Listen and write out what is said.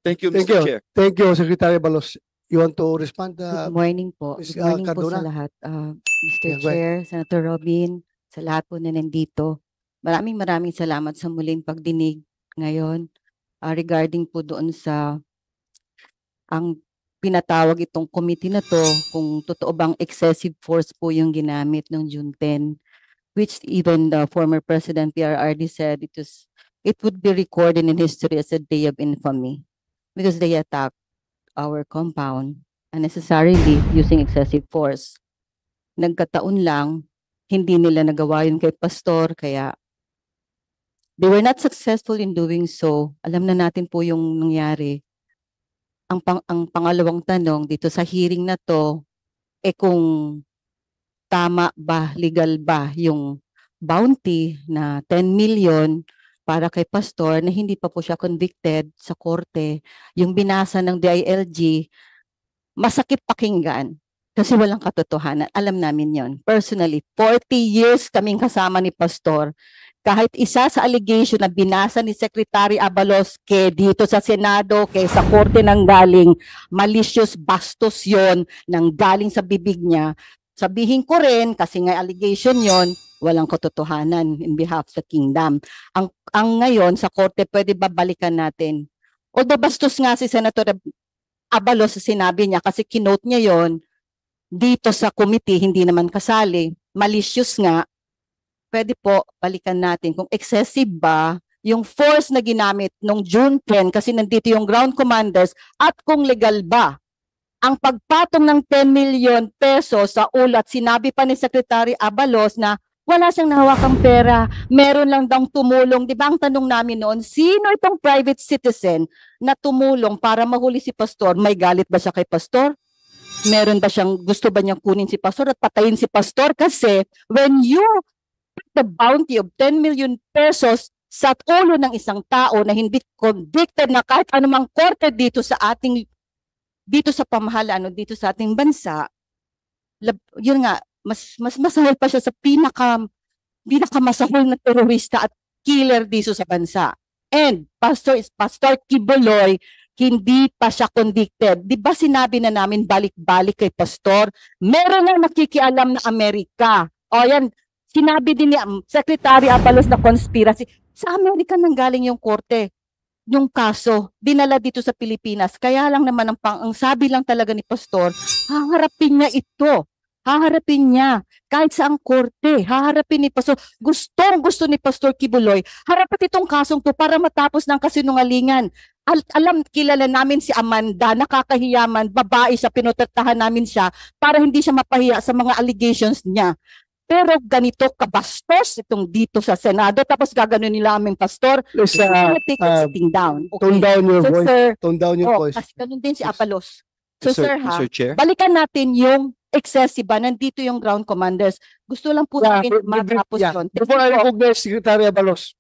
Thank you, Thank Mr. you. Chair. Thank you, Secretary Balos. You want to respond? Good morning po. Ms. Good morning po Cardona? sa lahat. Mr. Yeah, go ahead. Chair, Senator Robin, sa lahat po na nandito. Maraming salamat sa muling pagdinig ngayon regarding po doon sa ang pinatawag itong committee na to, kung totoo bang excessive force po yung ginamit ng June 10, which even the former President PRRD said it would be recorded in history as a day of infamy because they attacked our compound unnecessarily using excessive force. Nagkataon lang, hindi nila nagawa yun kay Pastor, kaya they were not successful in doing so. Alam na natin po yung nangyari. Ang pangalawang tanong dito sa hearing na to, kung tama ba, legal ba yung bounty na 10 million para kay Pastor na hindi pa po siya convicted sa korte, yung binasa ng DILG, masakit pakinggan kasi walang katotohanan. Alam namin yon. Personally, 40 years kaming kasama ni Pastor. Kahit isa sa allegation na binasa ni Secretary Abalos dito sa Senado, sa korte nang galing, malicious bastos yon nang galing sa bibig niya. Sabihin ko rin, kasi nga allegation yon, walang katotohanan in behalf of the kingdom. Ang ngayon sa korte, pwede babalikan natin. Although bastos nga si Senator Abalos sa sinabi niya, kasi kinote niya yon dito sa committee, hindi naman kasali, malicious nga, pwede po balikan natin kung excessive ba yung force na ginamit nung June 10 kasi nandito yung ground commanders at kung legal ba ang pagpatong ng 10 million pesos sa ulat. Sinabi pa ni Secretary Abalos na wala siyang nahawakang pera, meron lang daw tumulong. Di ba ang tanong namin noon, sino itong private citizen na tumulong para mahuli si Pastor? May galit ba siya kay Pastor? Meron ba siyang, gusto ba niyang kunin si Pastor at patayin si Pastor? Kasi when you the bounty of 10 million pesos sa ulo ng isang tao na hindi convicted na kahit anumang korte dito sa pamahalaan o dito sa ating bansa, yun nga, mas masahol pa siya sa pinakamasahol na terorista at killer dito sa bansa. And Pastor Kibuloy, hindi pa siya convicted. Di ba sinabi na namin balik-balik kay Pastor? Meron na nakikialam na Amerika. O yan, sinabi din ni Secretary Abalos na conspiracy. Sa Amerika nanggaling yung korte, yung kaso, dinala dito sa Pilipinas. Kaya lang naman ang sabi lang talaga ni Pastor, haharapin niya ito. Haharapin niya. Kahit sa ang korte, haharapin ni Pastor. Gusto ni Pastor Kibuloy, harapin itong kasong to para matapos ng kasinungalingan. Kilala namin si Amanda, nakakahiyaman, babae siya, pinotektahan namin siya para hindi siya mapahiya sa mga allegations niya. Pero ganito kabastos itong dito sa Senado, tapos gaganon nila aming Pastor. Please, Take it sitting down. Okay. tone down your So, voice. sir, Tone down your voice. kasi ganun din si Abalos. So, Mr. sir, Mr. Chair. balikan natin yung excessive ba? Nandito yung ground commanders. Gusto lang po namin matapos yun. Before I recognize Secretary Abalos,